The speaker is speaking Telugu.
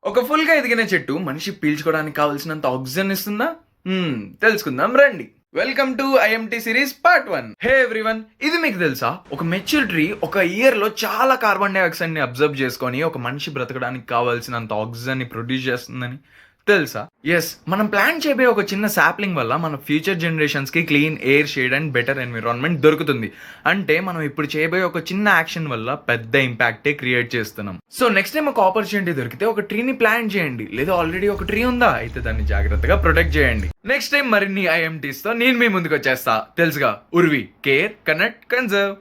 ఒక ఫుల్ గా ఎదిగిన చెట్టు మనిషి పీల్చుకోవడానికి కావాల్సినంత ఆక్సిజన్ ఇస్తుందా? తెలుసుకుందాం రండి. Welcome to IMT series part 1. Hey everyone, ఇది మీకు తెలుసా? ఒక మెచ్యూర్ ట్రీ ఒక ఇయర్ లో చాలా కార్బన్ డైఆక్సైడ్ ని అబ్జర్వ్ చేసుకొని ఒక మనిషి బ్రతకడానికి కావాల్సినంత ఆక్సిజన్ ని ప్రొడ్యూస్ చేస్తుందని తెలుసా? ఎస్, మనం ప్లాన్ చేయబోయే ఒక చిన్న సాప్లింగ్ వల్ల మన ఫ్యూచర్ జనరేషన్స్ కి clean air, shade and better environment దొరుకుతుంది. అంటే మనం ఇప్పుడు చేయబోయే ఒక చిన్న యాక్షన్ వల్ల పెద్ద ఇంపాక్టే క్రియేట్ చేస్తున్నాం. సో నెక్స్ట్ టైం ఒక ఆపర్చునిటీ దొరికితే ఒక ట్రీని ప్లాన్ చేయండి. లేదా ఆల్రెడీ ఒక ట్రీ ఉందా అయితే దాన్ని జాగ్రత్తగా ప్రొటెక్ట్ చేయండి. నెక్స్ట్ టైం మరిన్ని ఐఎంటీస్ తో నేను మీ ముందుకు వచ్చేస్తా. తెలుసుగా, ఉర్వి, కేర్, కనెక్ట్, కన్జర్వ్.